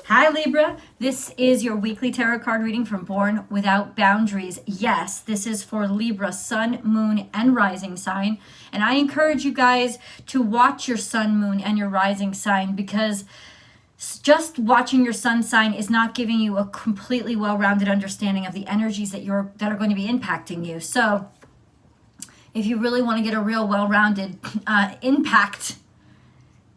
Hi Libra, this is your weekly tarot card reading from Born Without Boundaries. Yes, this is for Libra, sun, moon, and rising sign. And I encourage you guys to watch your sun, moon, and your rising sign, because just watching your sun sign is not giving you a completely well-rounded understanding of the energies that are going to be impacting you. So if you really want to get a real well-rounded impact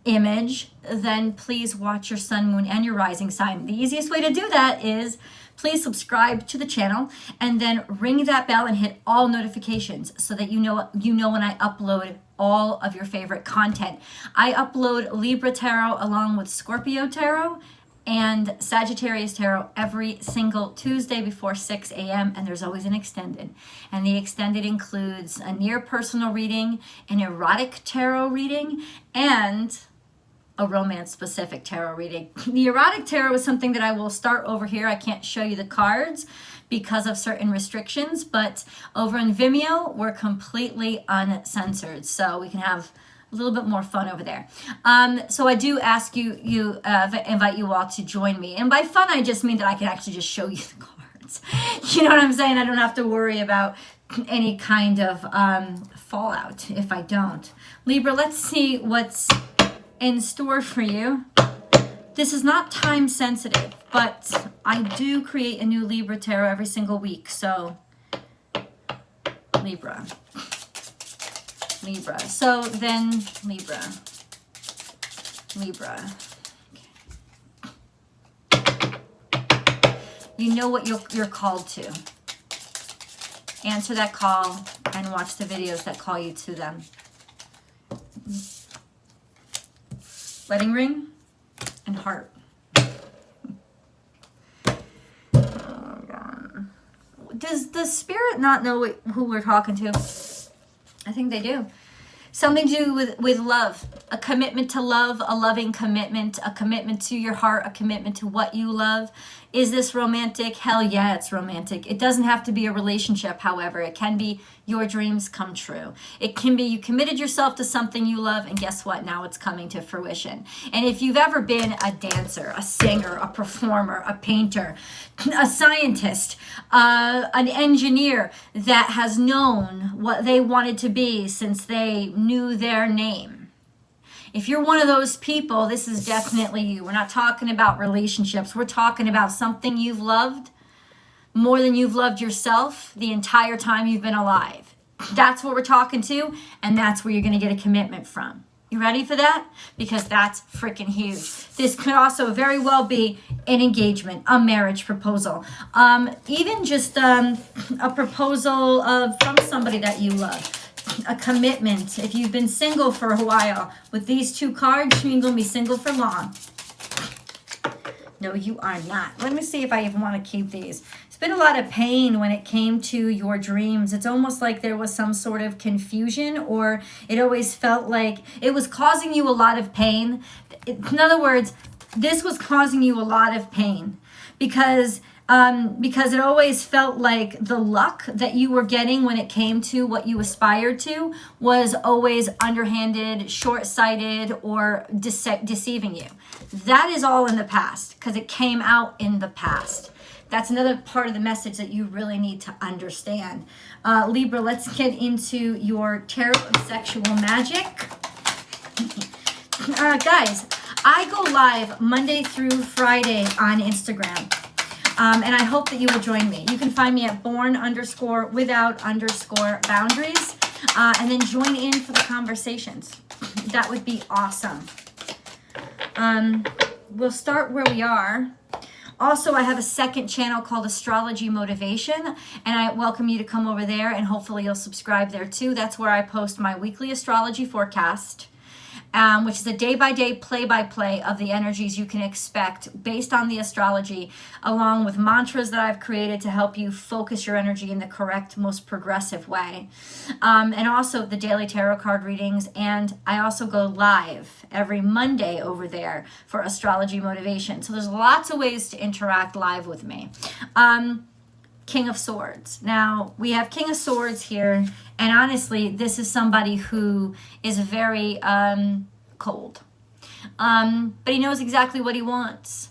image, then please watch your sun, moon, and your rising sign. The easiest way to do that is please subscribe to the channel and then ring that bell and hit all notifications so that you know when I upload all of your favorite content. I upload Libra Tarot along with Scorpio Tarot and Sagittarius Tarot every single Tuesday before 6 a.m. and there's always an extended. And the extended includes a near personal reading, an erotic tarot reading, and a romance-specific tarot reading. The erotic tarot is something that I will start over here. I can't show you the cards because of certain restrictions, but over in Vimeo, we're completely uncensored, so we can have a little bit more fun over there. So I do ask invite you all to join me. And by fun, I just mean that I can actually just show you the cards. You know what I'm saying? I don't have to worry about any kind of fallout if I don't. Libra, let's see what's in store for you. This is not time sensitive, but I do create a new Libra tarot every single week. So Libra. So then Libra. Okay. You know what you're called to. Answer that call and watch the videos that call you to them. Wedding ring and heart. Oh God. Does the spirit not know who we're talking to? I think they do. Something to do with love, a commitment to love, a loving commitment, a commitment to your heart, a commitment to what you love. Is this romantic? Hell yeah, it's romantic. It doesn't have to be a relationship, however. It can be your dreams come true. It can be you committed yourself to something you love, and guess what? Now it's coming to fruition. And if you've ever been a dancer, a singer, a performer, a painter, a scientist, an engineer that has known what they wanted to be since they knew their name, if you're one of those people, this is definitely you. We're not talking about relationships. We're talking about something you've loved more than you've loved yourself the entire time you've been alive. That's what we're talking to, and that's where you're going to get a commitment from. You ready for that? Because that's freaking huge. This could also very well be an engagement, a marriage proposal, even just a proposal from somebody that you love. A commitment. If you've been single for a while, with these two cards, you ain't gonna be single for long. No, you are not. Let me see if I even want to keep these. It's been a lot of pain when it came to your dreams. It's almost like there was some sort of confusion, or it always felt like it was causing you a lot of pain. In other words, this was causing you a lot of pain because it always felt like the luck that you were getting when it came to what you aspired to was always underhanded, short-sighted, or deceiving you. That is all in the past because it came out in the past. That's another part of the message that you really need to understand. Libra, let's get into your tarot of sexual magic. Guys, I go live Monday through Friday on Instagram. And I hope that you will join me. You can find me at born_without_boundaries. And then join in for the conversations. That would be awesome. We'll start where we are. Also, I have a second channel called Astrology Motivation, and I welcome you to come over there, and hopefully you'll subscribe there too. That's where I post my weekly astrology forecast, which is a day-by-day, play-by-play of the energies you can expect based on the astrology, along with mantras that I've created to help you focus your energy in the correct, most progressive way. And also the daily tarot card readings. And I also go live every Monday over there for Astrology Motivation. So there's lots of ways to interact live with me. King of Swords. Now, we have King of Swords here, and honestly, this is somebody who is very cold. But he knows exactly what he wants.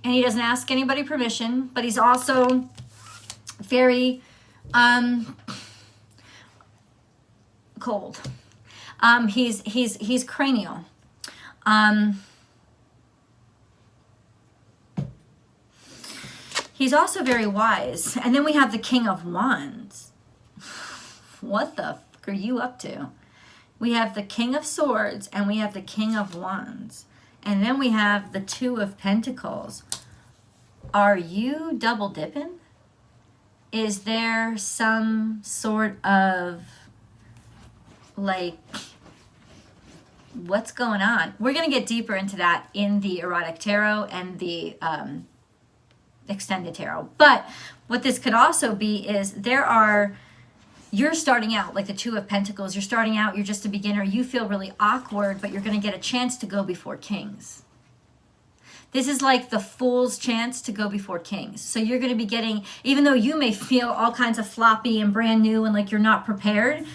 and he doesn't ask anybody permission, but he's also very cold. He's cranial. He's also very wise. And then we have the King of Wands. What the fuck are you up to? We have the King of Swords and we have the King of Wands. And then we have the Two of Pentacles. Are you double dipping? Is there some sort of, like, what's going on? We're going to get deeper into that in the erotic tarot and the extended tarot. But what this could also be is you're starting out like the Two of Pentacles. You're starting out, you're just a beginner. You feel really awkward, but you're going to get a chance to go before kings. This is like the fool's chance to go before kings. So you're going to be getting, even though you may feel all kinds of floppy and brand new and like you're not prepared,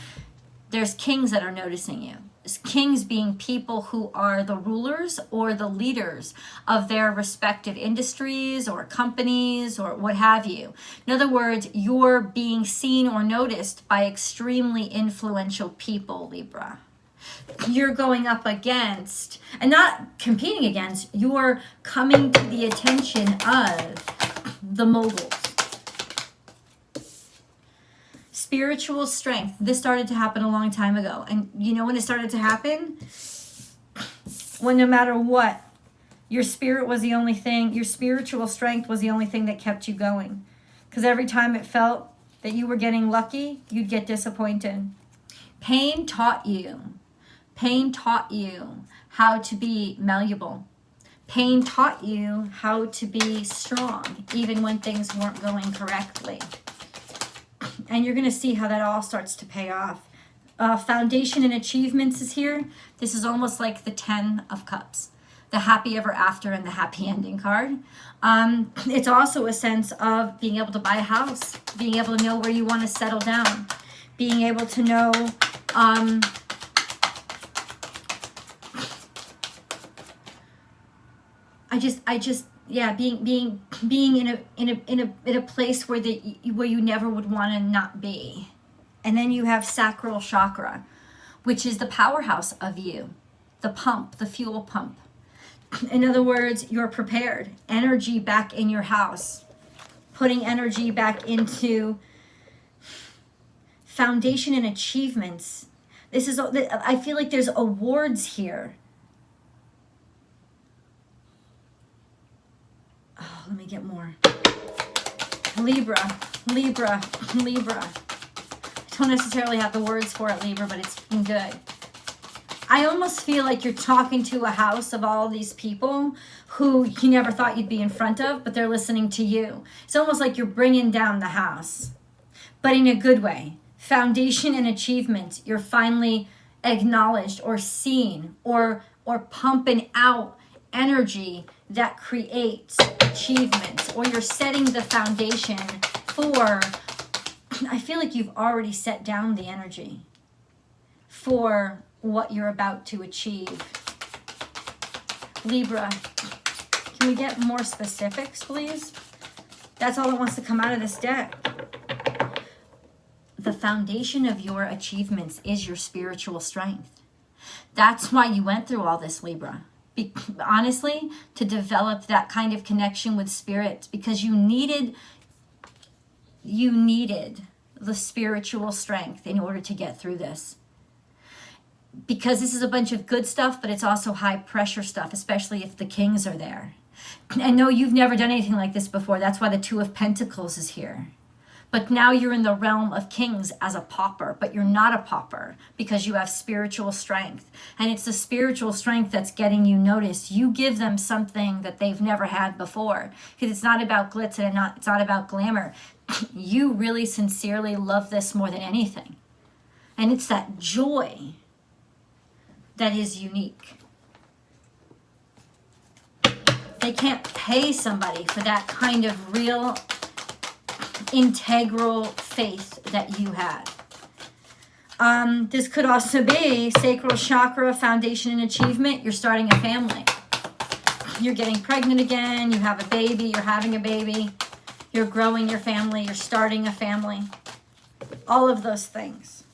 there's kings that are noticing you. Kings being people who are the rulers or the leaders of their respective industries or companies or what have you. In other words, you're being seen or noticed by extremely influential people, Libra. You're going up against, and not competing against, you're coming to the attention of the moguls. Spiritual strength. This started to happen a long time ago. And you know when it started to happen? When no matter what, your spirit was the only thing, your spiritual strength was the only thing that kept you going. Because every time it felt that you were getting lucky, you'd get disappointed. Pain taught you how to be malleable. Pain taught you how to be strong, even when things weren't going correctly. And you're going to see how that all starts to pay off. Foundation and achievements is here. This is almost like the 10 of Cups, the happy ever after and the happy ending card. It's also a sense of being able to buy a house, being able to know where you want to settle down, being able to know being in a place where you never would want to not be. And then you have sacral chakra, which is the powerhouse of you, the pump, the fuel pump. In other words, you're prepared. Energy back in your house, putting energy back into foundation and achievements. I feel like there's awards here. Oh, let me get more. Libra. I don't necessarily have the words for it, Libra, but it's been good. I almost feel like you're talking to a house of all these people who you never thought you'd be in front of, but they're listening to you. It's almost like you're bringing down the house, but in a good way. Foundation and achievement, you're finally acknowledged or seen or pumping out energy that creates achievements, or you're setting the foundation for, I feel like you've already set down the energy for what you're about to achieve. Libra, can we get more specifics, please? That's all that wants to come out of this deck. The foundation of your achievements is your spiritual strength. That's why you went through all this, Libra. Honestly, to develop that kind of connection with spirit, because you needed the spiritual strength in order to get through this. Because this is a bunch of good stuff, but it's also high pressure stuff, especially if the kings are there. And no, you've never done anything like this before. That's why the Two of Pentacles is here. But now you're in the realm of kings as a pauper, but you're not a pauper because you have spiritual strength. And it's the spiritual strength that's getting you noticed. You give them something that they've never had before, because it's not about glitz and it's not about glamour. You really sincerely love this more than anything. And it's that joy that is unique. They can't pay somebody for that kind of real integral faith that you had. This could also be sacral chakra, foundation and achievement. You're starting a family. You're getting pregnant again. You have a baby. You're having a baby. You're growing your family. You're starting a family. All of those things.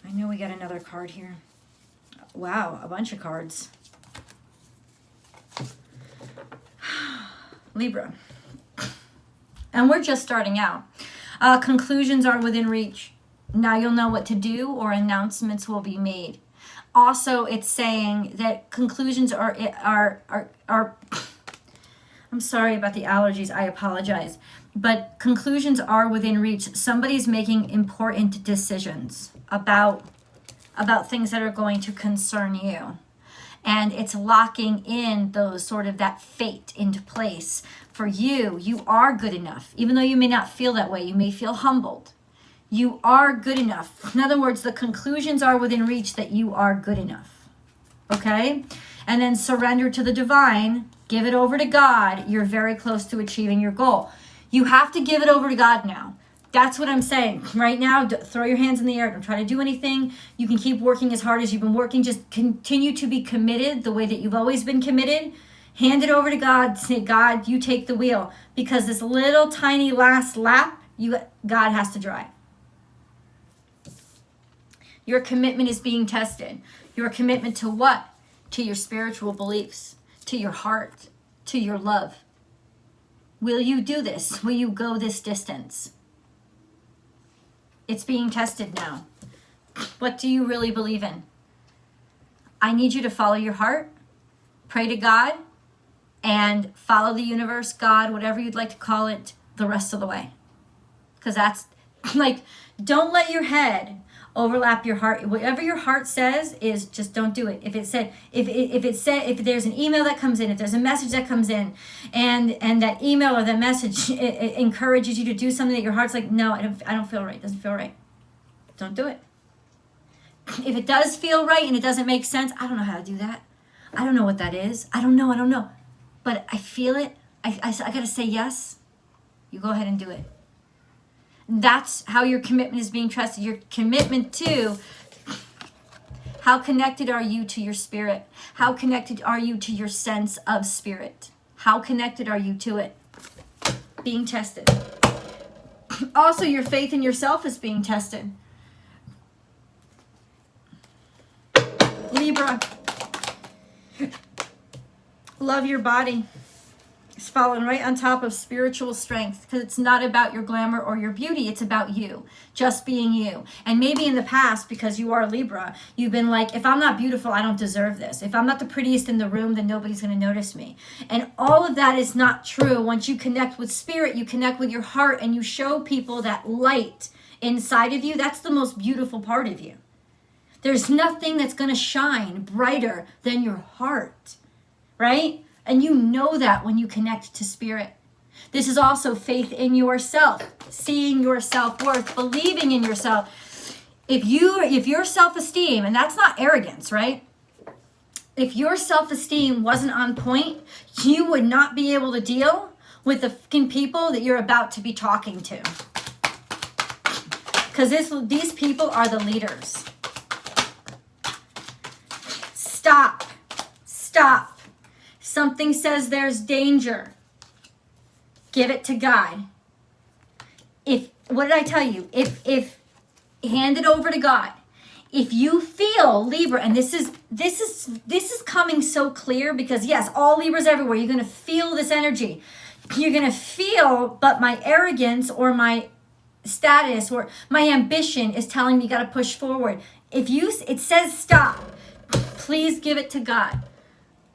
I know we got another card here. Wow, a bunch of cards. Libra. And we're just starting out. Conclusions are within reach. Now you'll know what to do, or announcements will be made. Also, it's saying that conclusions are I'm sorry about the allergies. I apologize. But conclusions are within reach. Somebody's making important decisions about things that are going to concern you. And it's locking in those sort of that fate into place. For you, you are good enough. Even though you may not feel that way, you may feel humbled. You are good enough. In other words, the conclusions are within reach that you are good enough. Okay? And then surrender to the divine. Give it over to God. You're very close to achieving your goal. You have to give it over to God now. That's what I'm saying. Right now, throw your hands in the air. Don't try to do anything. You can keep working as hard as you've been working. Just continue to be committed the way that you've always been committed. Hand it over to God. Say, God, you take the wheel. Because this little tiny last lap, God has to drive. Your commitment is being tested. Your commitment to what? To your spiritual beliefs, to your heart, to your love. Will you do this? Will you go this distance? It's being tested now. What do you really believe in? I need you to follow your heart, pray to God, and follow the universe, God, whatever you'd like to call it, the rest of the way. Because that's like, don't let your head overlap your heart. Whatever your heart says is just don't do it. If there's an email that comes in, if there's a message that comes in, and that email or that message it encourages you to do something that your heart's like, no, I don't feel right. It doesn't feel right. Don't do it. If it does feel right and it doesn't make sense, I don't know how to do that. I don't know what that is. I don't know. But I feel it. I got to say yes. You go ahead and do it. That's how your commitment is being trusted. Your commitment to how connected are you to your spirit? How connected are you to your sense of spirit? How connected are you to it? Being tested. Also, your faith in yourself is being tested. Libra. Love your body. It's falling right on top of spiritual strength, because it's not about your glamour or your beauty. It's about you, just being you. And maybe in the past, because you are Libra, you've been like, if I'm not beautiful, I don't deserve this. If I'm not the prettiest in the room, then nobody's going to notice me. And all of that is not true. Once you connect with spirit, you connect with your heart, and you show people that light inside of you. That's the most beautiful part of you. There's nothing that's going to shine brighter than your heart, right? And you know that when you connect to spirit. This is also faith in yourself, seeing your self-worth, believing in yourself. If your self-esteem, and that's not arrogance, right? If your self-esteem wasn't on point, you would not be able to deal with the fucking people that you're about to be talking to. Because these people are the leaders. Stop. Something says there's danger. Give it to God. What did I tell you? If hand it over to God. If you feel Libra, and this is coming so clear, because yes, all Libras everywhere, you're gonna feel this energy. You're gonna feel, but my arrogance or my status or my ambition is telling me you gotta push forward. It says stop. Please give it to God.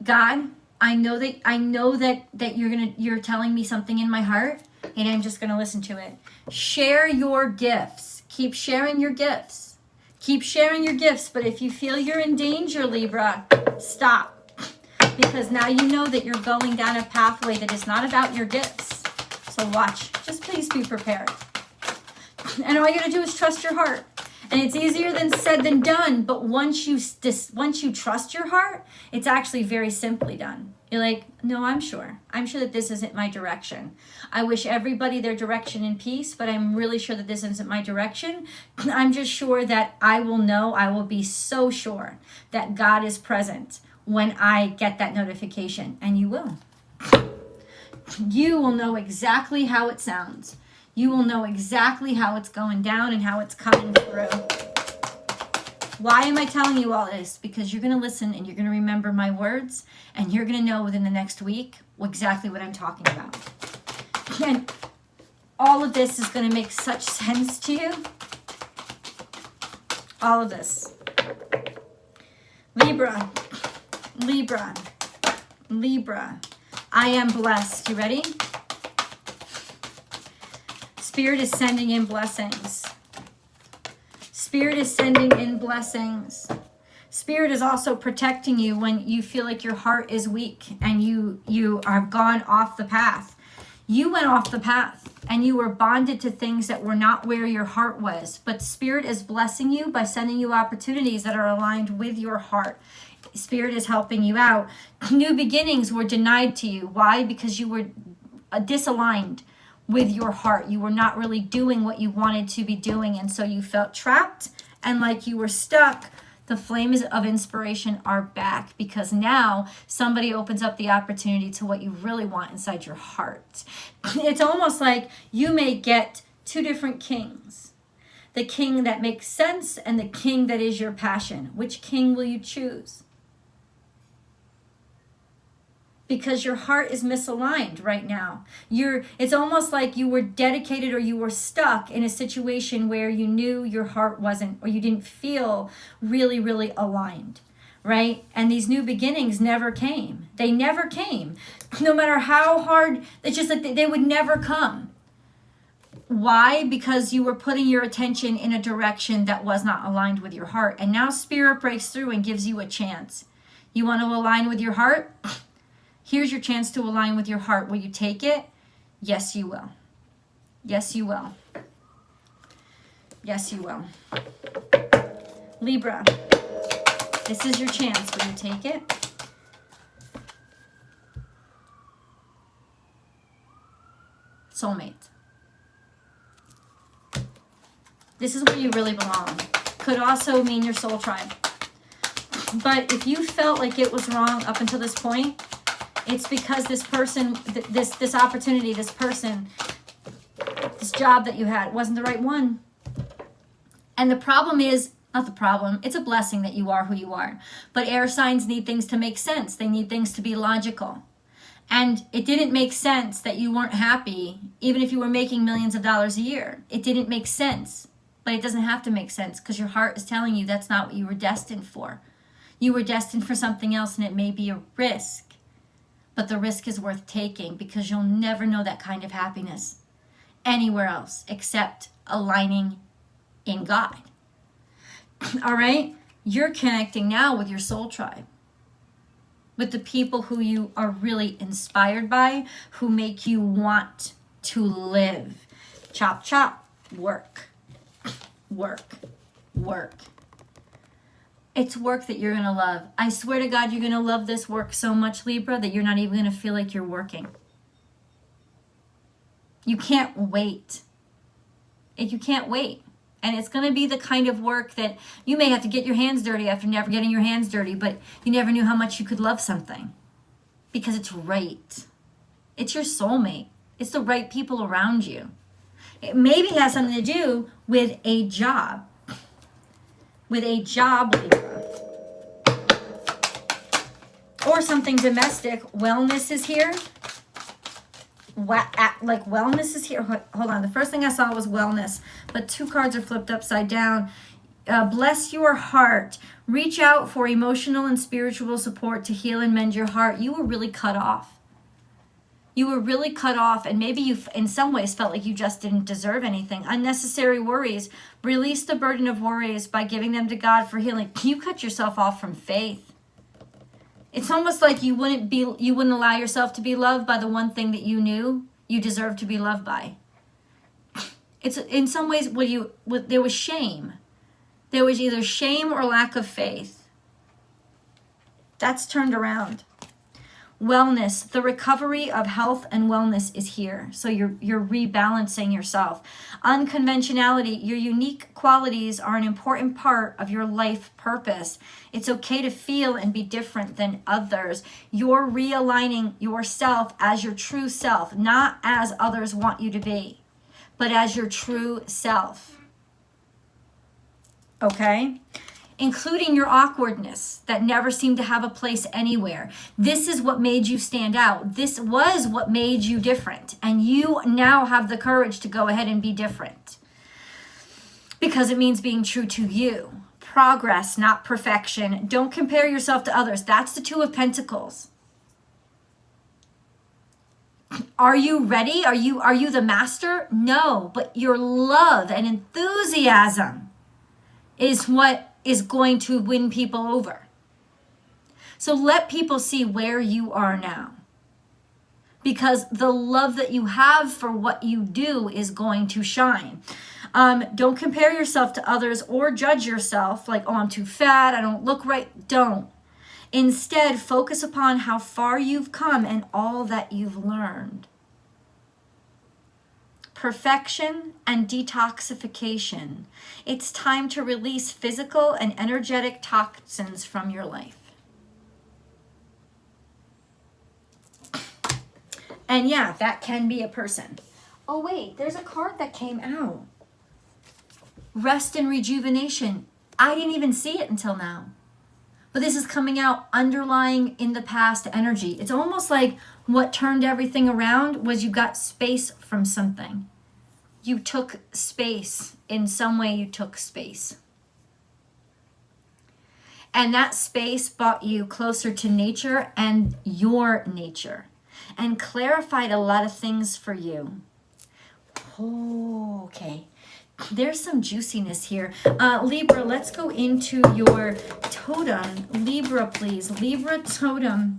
God, I know that you're telling me something in my heart, and I'm just going to listen to it. Share your gifts. Keep sharing your gifts. Keep sharing your gifts, but if you feel you're in danger, Libra, stop. Because now you know that you're going down a pathway that is not about your gifts. So watch. Just please be prepared. And all you got to do is trust your heart. And it's easier than said than done, but once you trust your heart, it's actually very simply done. You're like, no, I'm sure that this isn't my direction. I wish everybody their direction in peace, but I'm really sure that this isn't my direction. I'm just sure that I will be so sure that God is present when I get that notification, and you will. You will know exactly how it sounds. You will know exactly how it's going down and how it's coming through. Why am I telling you all this? Because you're going to listen and you're going to remember my words, and you're going to know within the next week exactly what I'm talking about. And all of this is going to make such sense to you. All of this. Libra, Libra, Libra. I am blessed. You ready? Spirit is sending in blessings. Spirit is sending in blessings. Spirit is also protecting you when you feel like your heart is weak and you are gone off the path. You went off the path and you were bonded to things that were not where your heart was. But Spirit is blessing you by sending you opportunities that are aligned with your heart. Spirit is helping you out. New beginnings were denied to you. Why? Because you were disaligned with your heart. You were not really doing what you wanted to be doing, and so you felt trapped and like you were stuck. The flames of inspiration are back because now somebody opens up the opportunity to what you really want inside your heart. It's almost like you may get two different kings. The king that makes sense and the king that is your passion. Which king will you choose? Because your heart is misaligned right now. It's almost like you were dedicated or you were stuck in a situation where you knew your heart wasn't, or you didn't feel really, really aligned, right? And these new beginnings never came. They never came. No matter how hard, it's just like they would never come. Why? Because you were putting your attention in a direction that was not aligned with your heart. And now Spirit breaks through and gives you a chance. You want to align with your heart? Here's your chance to align with your heart. Will you take it? Yes, you will. Yes, you will. Yes, you will. Libra, this is your chance. Will you take it? Soulmate. This is where you really belong. Could also mean your soul tribe. But if you felt like it was wrong up until this point, it's because this person, this opportunity, this person, this job that you had wasn't the right one. And the problem is, not the problem, it's a blessing that you are who you are. But air signs need things to make sense. They need things to be logical. And it didn't make sense that you weren't happy, even if you were making millions of dollars a year. It didn't make sense. But it doesn't have to make sense because your heart is telling you that's not what you were destined for. You were destined for something else, and it may be a risk. But the risk is worth taking because you'll never know that kind of happiness anywhere else except aligning in God. All right? You're connecting now with your soul tribe, with the people who you are really inspired by, who make you want to live. Chop, chop, work, work, work. It's work that you're going to love. I swear to God, you're going to love this work so much, Libra, that you're not even going to feel like you're working. You can't wait. You can't wait. And it's going to be the kind of work that you may have to get your hands dirty after never getting your hands dirty, but you never knew how much you could love something because it's right. It's your soulmate. It's the right people around you. It maybe has something to do with a job. With a job, Libra. Or something domestic. Wellness is here. Like wellness is here. Hold on. The first thing I saw was wellness. But two cards are flipped upside down. Bless your heart. Reach out for emotional and spiritual support to heal and mend your heart. You were really cut off. You were really cut off, and maybe you in some ways felt like you just didn't deserve anything. Unnecessary worries. Release the burden of worries by giving them to God for healing. You cut yourself off from faith. It's almost like you wouldn't allow yourself to be loved by the one thing that you knew you deserved to be loved by. It's in some ways there was shame. There was either shame or lack of faith. That's turned around. Wellness, the recovery of health and wellness is here. So you're rebalancing yourself. Unconventionality, your unique qualities are an important part of your life purpose. It's okay to feel and be different than others. You're realigning yourself as your true self, not as others want you to be, but as your true self. Okay? Including your awkwardness that never seemed to have a place anywhere. This is what made you stand out. This was what made you different. And you now have the courage to go ahead and be different. Because it means being true to you. Progress, not perfection. Don't compare yourself to others. That's the Two of Pentacles. Are you ready? Are you the master? No, but your love and enthusiasm is what is going to win people over. So let people see where you are now. Because the love that you have for what you do is going to shine. Don't compare yourself to others or judge yourself like, oh, I'm too fat, I don't look right. Don't. Instead, focus upon how far you've come and all that you've learned. Perfection and detoxification. It's time to release physical and energetic toxins from your life. And yeah, that can be a person. Oh wait, there's a card that came out. Rest and rejuvenation. I didn't even see it until now. But this is coming out underlying in the past energy. It's almost like what turned everything around was you got space from something. You took space. In some way, you took space. And that space brought you closer to nature and your nature. And clarified a lot of things for you. Oh, okay. There's some juiciness here. Libra, let's go into your totem. Libra, please. Libra totem.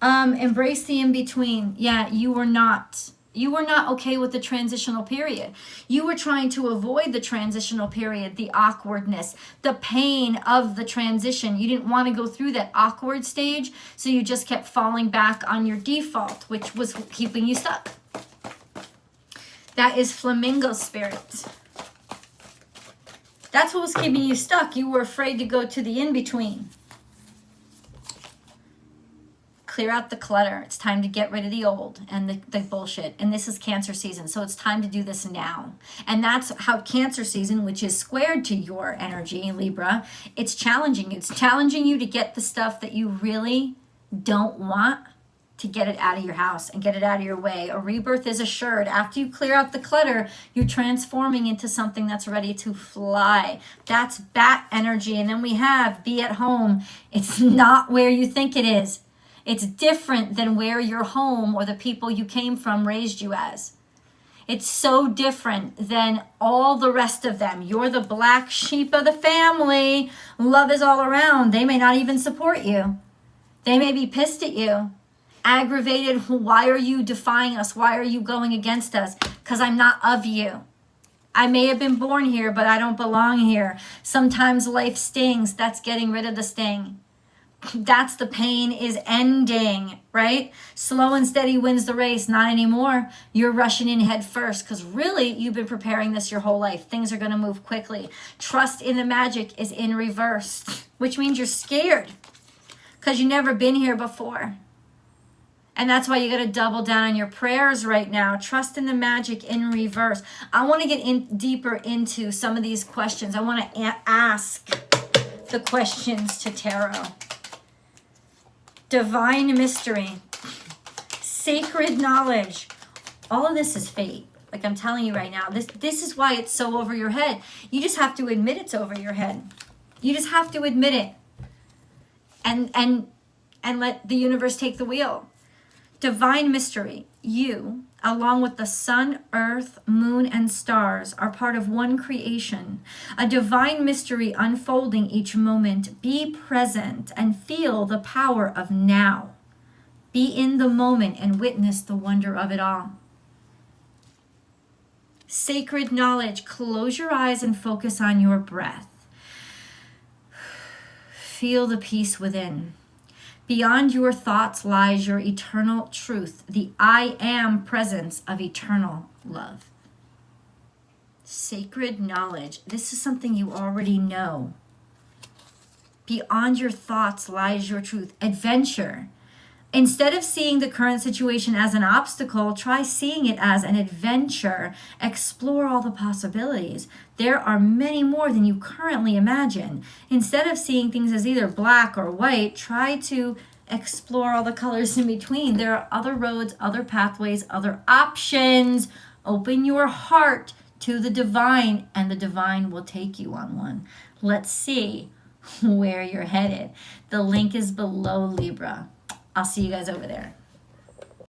Embrace the in-between. Yeah, you were not okay with the transitional period. You were trying to avoid the transitional period, the awkwardness, the pain of the transition. You didn't want to go through that awkward stage, so you just kept falling back on your default, which was keeping you stuck. That is flamingo spirit. That's what was keeping you stuck. You were afraid to go to the in-between. Clear out the clutter. It's time to get rid of the old and the bullshit. And this is Cancer season, so it's time to do this now. And that's how Cancer season, which is squared to your energy, Libra, it's challenging. It's challenging you to get the stuff that you really don't want, to get it out of your house and get it out of your way. A rebirth is assured. After you clear out the clutter, you're transforming into something that's ready to fly. That's bat energy. And then we have be at home. It's not where you think it is. It's different than where your home or the people you came from raised you as. It's so different than all the rest of them. You're the black sheep of the family. Love is all around. They may not even support you. They may be pissed at you. Aggravated. Why are you defying us? Why are you going against us? Because I'm not of you. I may have been born here, but I don't belong here. Sometimes life stings. That's getting rid of the sting. That's the pain is ending, right? Slow and steady wins the race. Not anymore. You're rushing in head first because really you've been preparing this your whole life. Things are going to move quickly. Trust in the magic is in reverse, which means you're scared because you've never been here before. And that's why you got to double down on your prayers right now. Trust in the magic in reverse. I want to get in deeper into some of these questions. I want to ask the questions to tarot. Divine mystery, sacred knowledge. All of this is fate. Like I'm telling you right now, this is why it's so over your head. You just have to admit it's over your head. You just have to admit it. And let the universe take the wheel. Divine mystery. You, along with the sun, earth, moon, and stars, are part of one creation. A divine mystery unfolding each moment. Be present and feel the power of now. Be in the moment and witness the wonder of it all. Sacred knowledge. Close your eyes and focus on your breath. Feel the peace within. Beyond your thoughts lies your eternal truth, the I am presence of eternal love. Sacred knowledge. This is something you already know. Beyond your thoughts lies your truth. Adventure. Instead of seeing the current situation as an obstacle, try seeing it as an adventure. Explore all the possibilities. There are many more than you currently imagine. Instead of seeing things as either black or white, try to explore all the colors in between. There are other roads, other pathways, other options. Open your heart to the divine, and the divine will take you on one. Let's see where you're headed. The link is below, Libra. I'll see you guys over there.